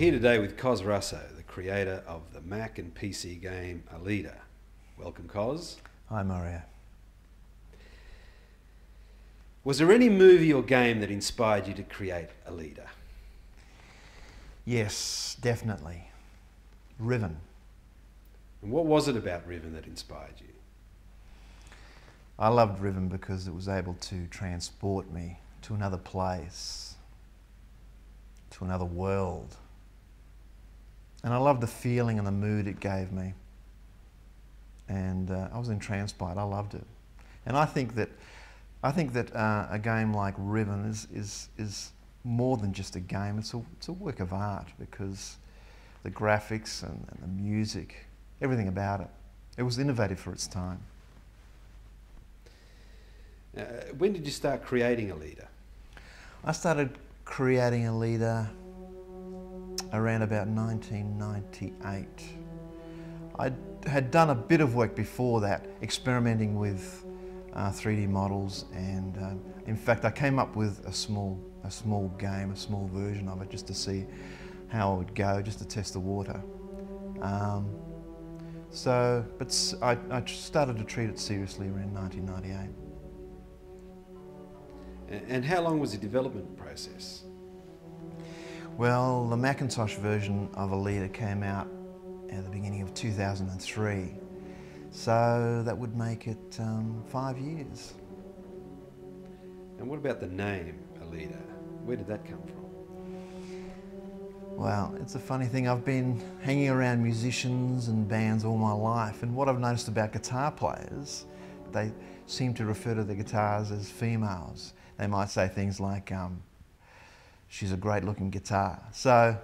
here today with Cos Russo, the creator of the Mac and PC game Alida. Welcome, Cos. Hi, Mario. Was there any movie or game that inspired you to create Alida? Yes, definitely. Riven. And what was it about Riven that inspired you? I loved Riven because it was able to transport me to another place, to another world. And I loved the feeling and the mood it gave me. And I was entranced by it. I loved it. And I think that a game like Riven is more than just a game. It's a work of art because the graphics and the music, everything about it. It was innovative for its time. When did you start creating Alida? I started creating Alida around about 1998. I had done a bit of work before that, experimenting with 3D models, and in fact I came up with a small game, a small version of it, just to see how it would go, just to test the water. But I started to treat it seriously around 1998. And how long was the development process? Well, the Macintosh version of Alida came out at the beginning of 2003, so that would make it 5 years. And what about the name Alida? Where did that come from? Well, it's a funny thing. I've been hanging around musicians and bands all my life, and what I've noticed about guitar players, they seem to refer to the guitars as females. They might say things like, she's a great looking guitar. So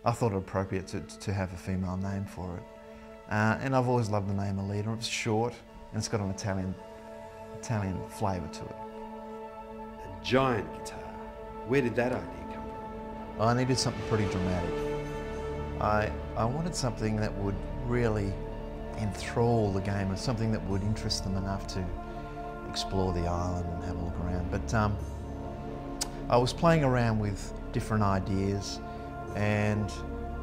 I thought it appropriate to have a female name for it. And I've always loved the name Alida. It's short and it's got an Italian flavour to it. A giant guitar. Where did that idea come from? I needed something pretty dramatic. I wanted something that would really enthrall the gamers, something that would interest them enough to explore the island and have a look around. But I was playing around with different ideas, and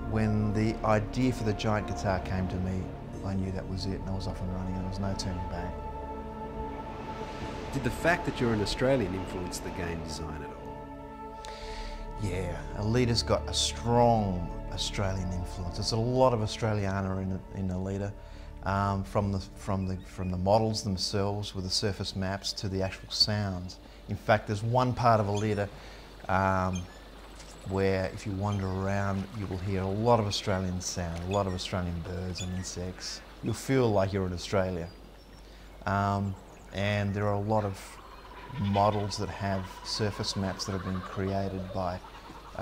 when the idea for the giant guitar came to me, I knew that was it, and I was off and running, and there was no turning back. Did the fact that you're an Australian influence the game design at all? Yeah, Alida's got a strong Australian influence. There's a lot of Australiana in Alida. From the models themselves with the surface maps to the actual sounds. In fact, there's one part of Alida where if you wander around you will hear a lot of Australian sound, a lot of Australian birds and insects. You'll feel like you're in Australia. And there are a lot of models that have surface maps that have been created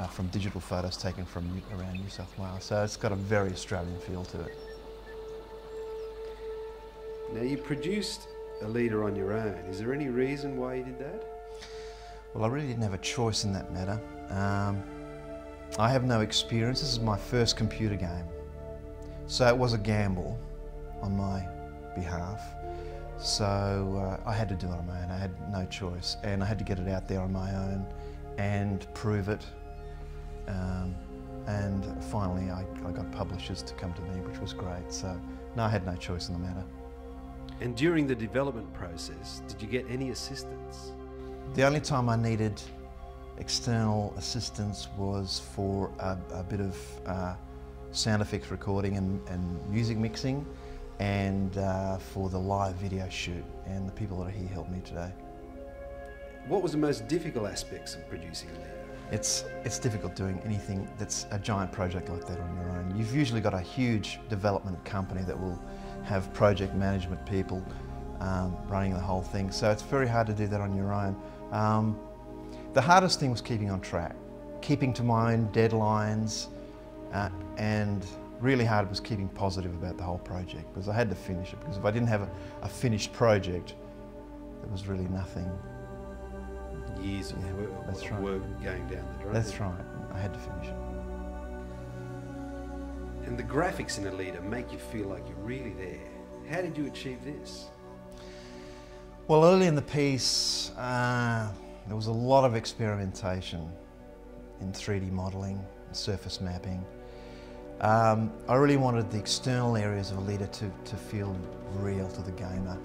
from digital photos taken from around New South Wales. So it's got a very Australian feel to it. Now, you produced Alida on your own. Is there any reason why you did that? Well, I really didn't have a choice in that matter. I have no experience. This is my first computer game. So it was a gamble on my behalf. So I had to do it on my own. I had no choice. And I had to get it out there on my own and prove it. And finally I got publishers to come to me, which was great. So no, I had no choice in the matter. And during the development process, did you get any assistance? The only time I needed external assistance was for a bit of sound effects recording and music mixing, and for the live video shoot, and the people that are here helped me today. What was the most difficult aspects of producing Alida? It's difficult doing anything that's a giant project like that on your own. You've usually got a huge development company that will have project management people running the whole thing, so it's very hard to do that on your own. The hardest thing was keeping on track, keeping to my own deadlines, and really hard was keeping positive about the whole project, because I had to finish it, because if I didn't have a finished project, there was really nothing. Years of work going down the drain. That's right, I had to finish it. And the graphics in Alida make you feel like you're really there. How did you achieve this? Well, early in the piece, there was a lot of experimentation in 3D modelling, surface mapping. I really wanted the external areas of Alida to feel real to the gamer.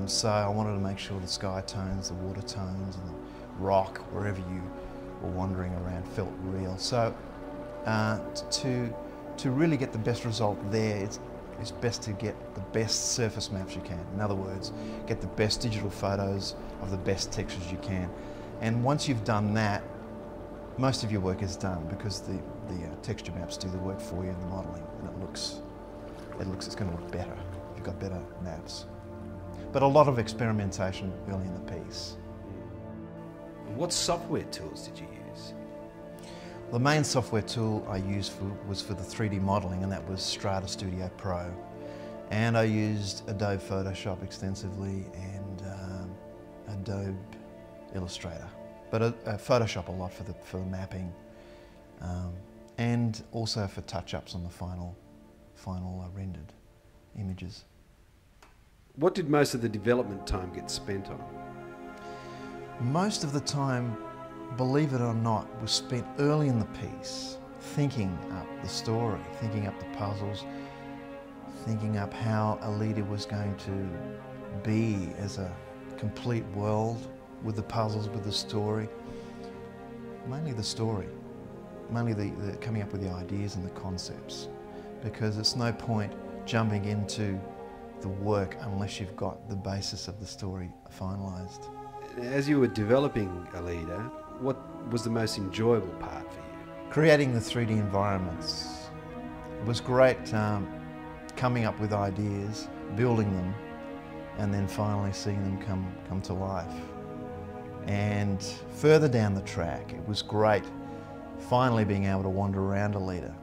So I wanted to make sure the sky tones, the water tones and the rock, wherever you were wandering around, felt real. So to really get the best result there, it's best to get the best surface maps you can. In other words, get the best digital photos of the best textures you can. And once you've done that, most of your work is done because the texture maps do the work for you in the modelling, and it's going to look better if you've got better maps. But a lot of experimentation early in the piece. What software tools did you use? The main software tool I used was for the 3D modelling, and that was Strata Studio Pro. And I used Adobe Photoshop extensively and Adobe Illustrator. But Photoshop a lot for the mapping, and also for touch-ups on the final rendered images. What did most of the development time get spent on? Most of the time, believe it or not, was spent early in the piece, thinking up the story, thinking up the puzzles, thinking up how Alida was going to be as a complete world with the puzzles, with the story. Mainly the story, mainly the coming up with the ideas and the concepts, because it's no point jumping into the work unless you've got the basis of the story finalised. As you were developing Alida, what was the most enjoyable part for you? Creating the 3D environments. It was great coming up with ideas, building them, and then finally seeing them come to life. And further down the track, it was great finally being able to wander around Alida,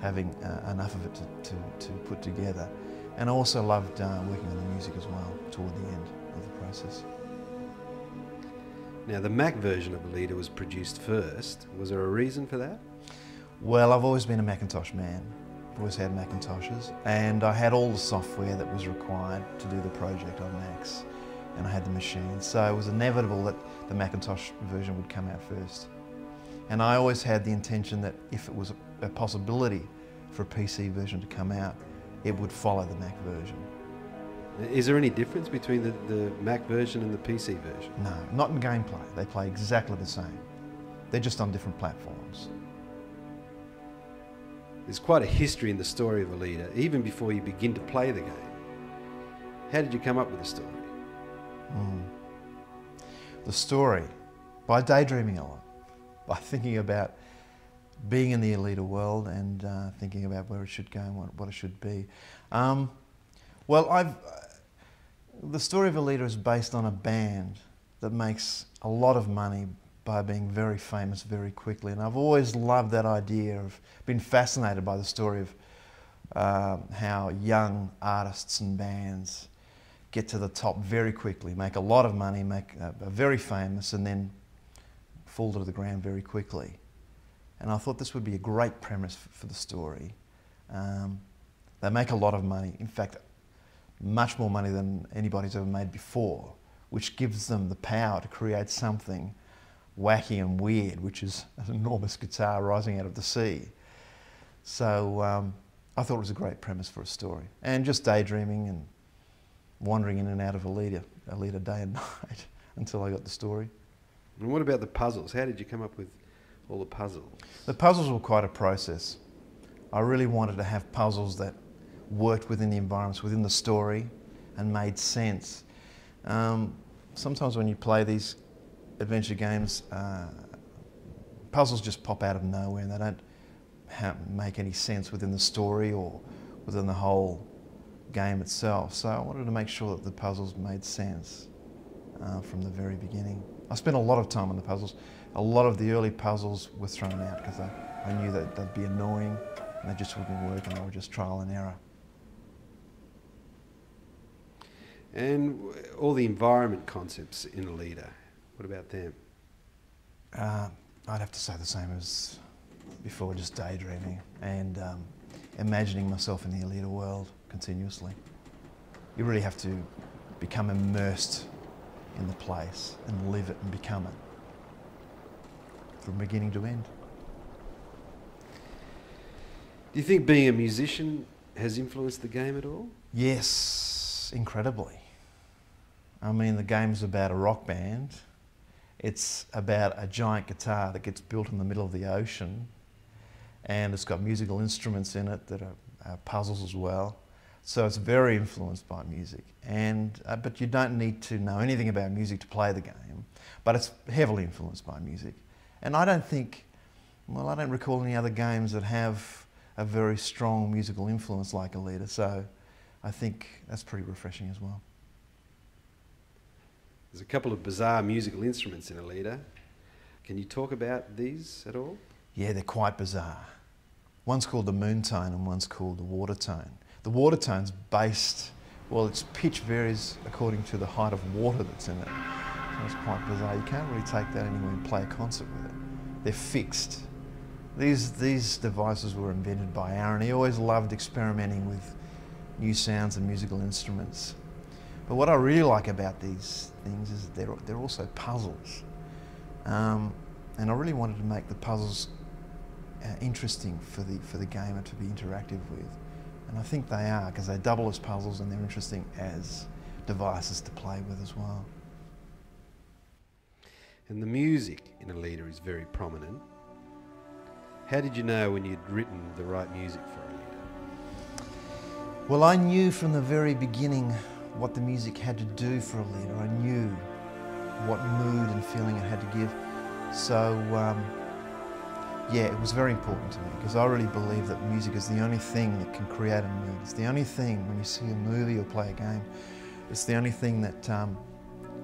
having enough of it to put together. And I also loved working on the music as well toward the end of the process. Now, the Mac version of Alida was produced first. Was there a reason for that? Well, I've always been a Macintosh man. I've always had Macintoshes, and I had all the software that was required to do the project on Macs, and I had the machine. So it was inevitable that the Macintosh version would come out first. And I always had the intention that if it was a possibility for a PC version to come out, it would follow the Mac version. Is there any difference between the Mac version and the PC version? No, not in gameplay. They play exactly the same. They're just on different platforms. There's quite a history in the story of Alida, even before you begin to play the game. How did you come up with the story? The story, by daydreaming a lot, by thinking about being in the Alida world and thinking about where it should go and what it should be. Well, the story of Alida is based on a band that makes a lot of money by being very famous very quickly, and I've always loved that idea. I've been fascinated by the story of how young artists and bands get to the top very quickly, make a lot of money, are very famous, and then fall to the ground very quickly. And I thought this would be a great premise for the story. They make a lot of money, in fact, much more money than anybody's ever made before, which gives them the power to create something wacky and weird, which is an enormous guitar rising out of the sea. So I thought it was a great premise for a story. And just daydreaming and wandering in and out of Alida day and night until I got the story. And what about the puzzles? How did you come up with all the puzzles? The puzzles were quite a process. I really wanted to have puzzles that worked within the environments, within the story, and made sense. Sometimes when you play these adventure games, puzzles just pop out of nowhere and they don't make any sense within the story or within the whole game itself. So I wanted to make sure that the puzzles made sense from the very beginning. I spent a lot of time on the puzzles. A lot of the early puzzles were thrown out because I knew that they'd be annoying and they just wouldn't work, and they were just trial and error. And all the environment concepts in Alida, what about them? I'd have to say the same as before, just daydreaming and imagining myself in the Alida world continuously. You really have to become immersed in the place and live it and become it. from beginning to end. Do you think being a musician has influenced the game at all? Yes, incredibly. I mean, the game's about a rock band. It's about a giant guitar that gets built in the middle of the ocean, and it's got musical instruments in it that are puzzles as well. So it's very influenced by music. And but you don't need to know anything about music to play the game, but it's heavily influenced by music. And I don't think, well, I don't recall any other games that have a very strong musical influence like Alida, so I think that's pretty refreshing as well. There's a couple of bizarre musical instruments in Alida. Can you talk about these at all? Yeah, they're quite bizarre. One's called the moon tone and one's called the water tone. The water tone's based, well, its pitch varies according to the height of water that's in it. So it's quite bizarre. You can't really take that anywhere and play a concert with it. They're fixed. These devices were invented by Arin. He always loved experimenting with new sounds and musical instruments. But what I really like about these things is they're also puzzles. And I really wanted to make the puzzles interesting for the gamer to be interactive with. And I think they are, because they double as puzzles and they're interesting as devices to play with as well. And the music in Alida is very prominent. How did you know when you'd written the right music for Alida? Well, I knew from the very beginning what the music had to do for Alida. I knew what mood and feeling it had to give. So, yeah, it was very important to me, because I really believe that music is the only thing that can create a mood. It's the only thing, when you see a movie or play a game, it's the only thing that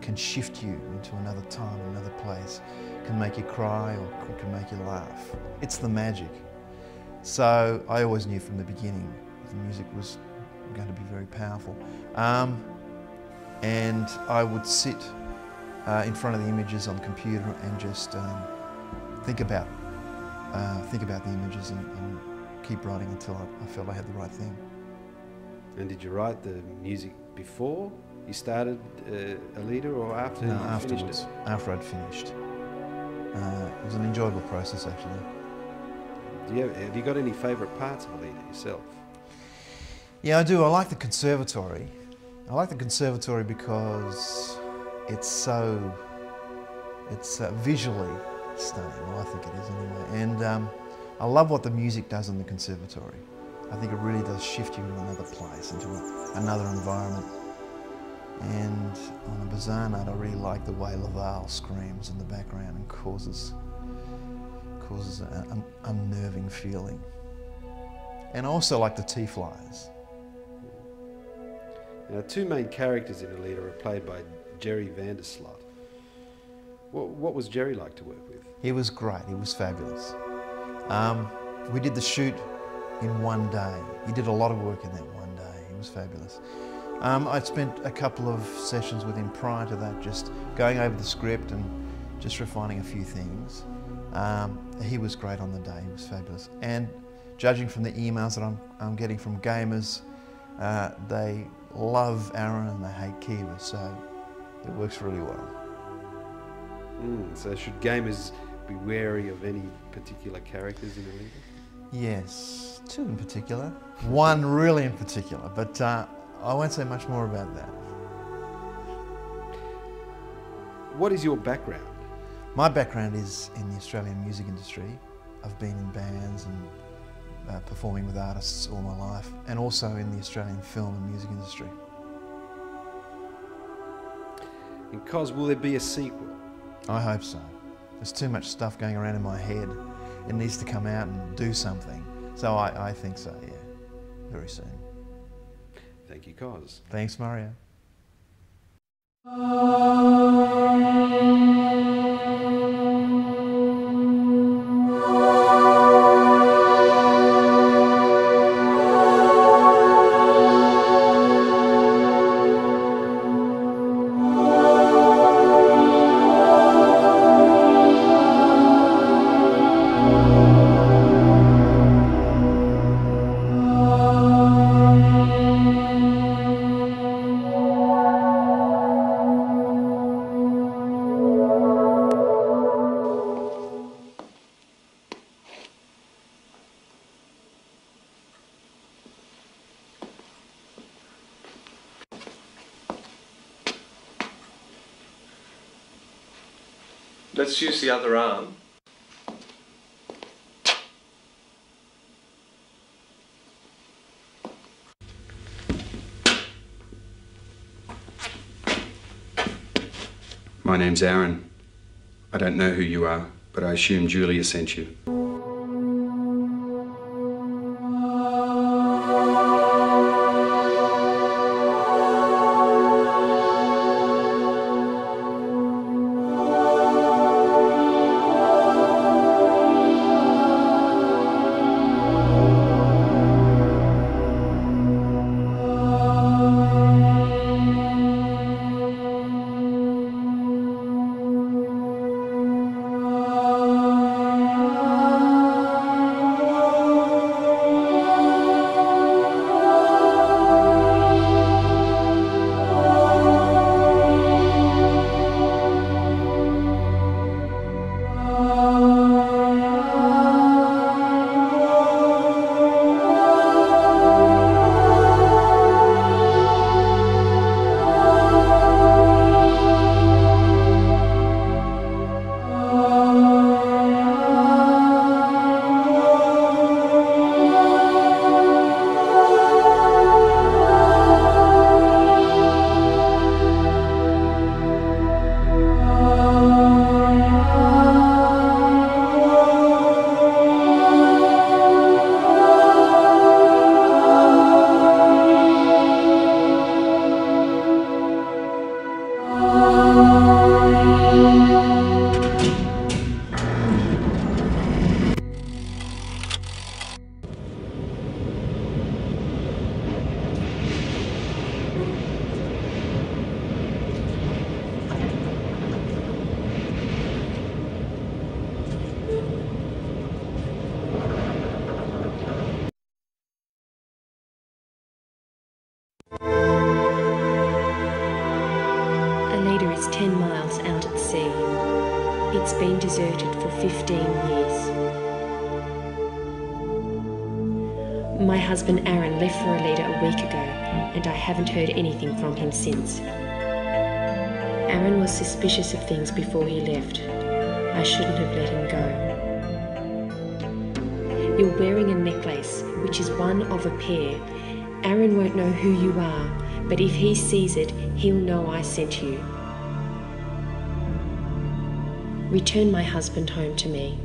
can shift you into another time, another place, can make you cry or can make you laugh. It's the magic. So I always knew from the beginning the music was going to be very powerful. And I would sit in front of the images on the computer and just think about the images and keep writing until I felt I had the right thing. And did you write the music before you started Alida, or after? No, you afterwards. finished it? After I'd finished. It was an enjoyable process, actually. Have you got any favourite parts of Alida yourself? Yeah, I do. I like the conservatory. I like the conservatory because it's visually stunning. Well, I think it is anyway. And I love what the music does in the conservatory. I think it really does shift you into another place, into another environment. And on a bizarre note, I really like the way Laval screams in the background and causes an unnerving feeling. And I also like the tea-flies. Now, two main characters in Alida are played by Jerry Vanderslot. What was Jerry like to work with? He was great. He was fabulous. We did the shoot in one day. He did a lot of work in that one day. He was fabulous. I'd spent a couple of sessions with him prior to that, just going over the script and just refining a few things. He was great on the day. He was fabulous. And judging from the emails that I'm getting from gamers, they love Arin and they hate Kiva, so it works really well. So should gamers be wary of any particular characters in Alida? Yes, two in particular. One really in particular, but I won't say much more about that. What is your background? My background is in the Australian music industry. I've been in bands and performing with artists all my life, and also in the Australian film and music industry. And Cos, will there be a sequel? I hope so. There's too much stuff going around in my head. It needs to come out and do something. So I think so, yeah, very soon. Thank you, Cos. Thanks, Mario. Let's use the other arm. My name's Arin. I don't know who you are, but I assume Julia sent you. Alida is 10 miles out at sea. It's been deserted for 15 years. My husband Arin left for Alida a week ago, and I haven't heard anything from him since. Arin was suspicious of things before he left. I shouldn't have let him go. You're wearing a necklace, which is one of a pair. Arin won't know who you are, but if he sees it, he'll know I sent you. Return my husband home to me.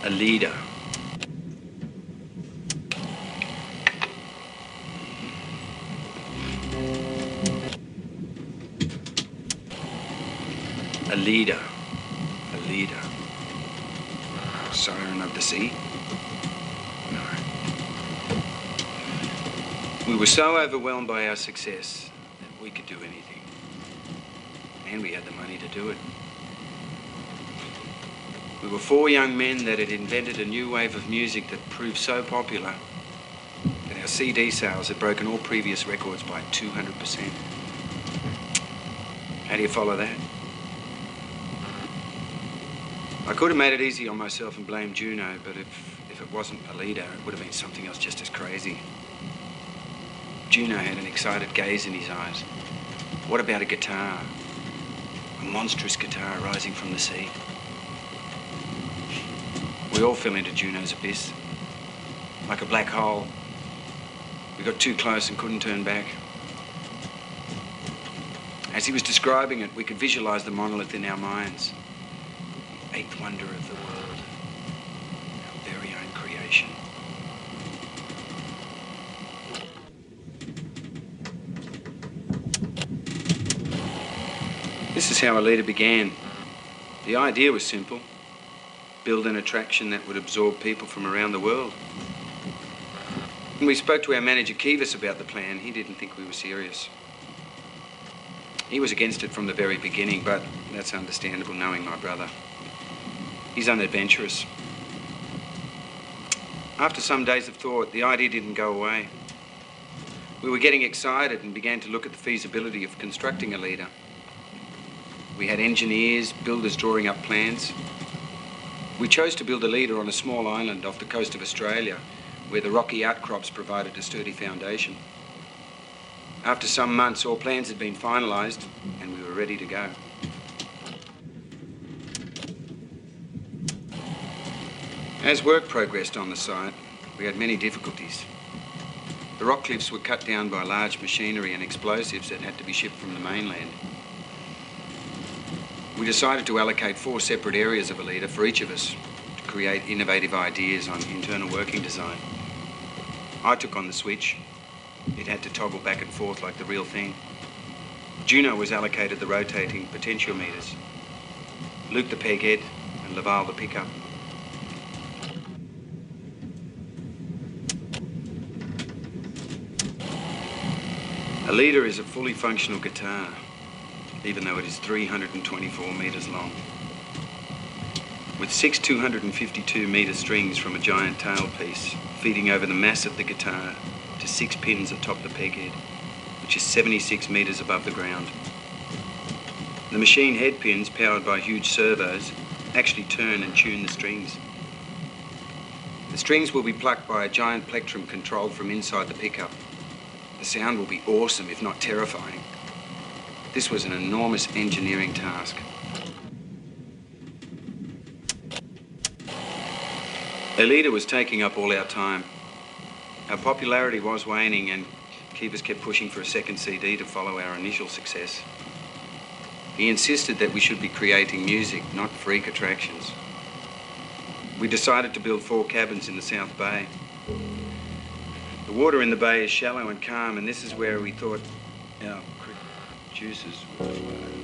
Alida. Alida. Alida. Siren of the sea? No. We were so overwhelmed by our success that we could do anything. And we had the money to do it. We were four young men that had invented a new wave of music that proved so popular that our CD sales had broken all previous records by 200%. How do you follow that? I could have made it easy on myself and blamed Juno, but if it wasn't Alida, it would have been something else just as crazy. Juno had an excited gaze in his eyes. What about a guitar? A monstrous guitar rising from the sea. We all fell into Juno's abyss, like a black hole. We got too close and couldn't turn back. As he was describing it, we could visualize the monolith in our minds. The eighth wonder of the world, our very own creation. This is how Alida began. The idea was simple. Build an attraction that would absorb people from around the world. When we spoke to our manager Shivers about the plan, he didn't think we were serious. He was against it from the very beginning, but that's understandable knowing my brother. He's unadventurous. After some days of thought, the idea didn't go away. We were getting excited and began to look at the feasibility of constructing Alida. We had engineers, builders drawing up plans. We chose to build Alida on a small island off the coast of Australia, where the rocky outcrops provided a sturdy foundation. After some months, all plans had been finalised, and we were ready to go. As work progressed on the site, we had many difficulties. The rock cliffs were cut down by large machinery and explosives that had to be shipped from the mainland. We decided to allocate 4 separate areas of Alida for each of us to create innovative ideas on internal working design. I took on the switch. It had to toggle back and forth like the real thing. Juno was allocated the rotating potentiometers, Luke the peghead, and Laval the pickup. Alida is a fully functional guitar, even though it is 324 metres long. With 6 252-metre strings from a giant tailpiece feeding over the mass of the guitar to 6 pins atop the peghead, which is 76 metres above the ground. The machine head pins, powered by huge servos, actually turn and tune the strings. The strings will be plucked by a giant plectrum controlled from inside the pickup. The sound will be awesome, if not terrifying. This was an enormous engineering task. Alida was taking up all our time. Our popularity was waning, and Shivers kept pushing for a second CD to follow our initial success. He insisted that we should be creating music, not freak attractions. We decided to build 4 cabins in the South Bay. The water in the bay is shallow and calm, and this is where we thought our juices would flow.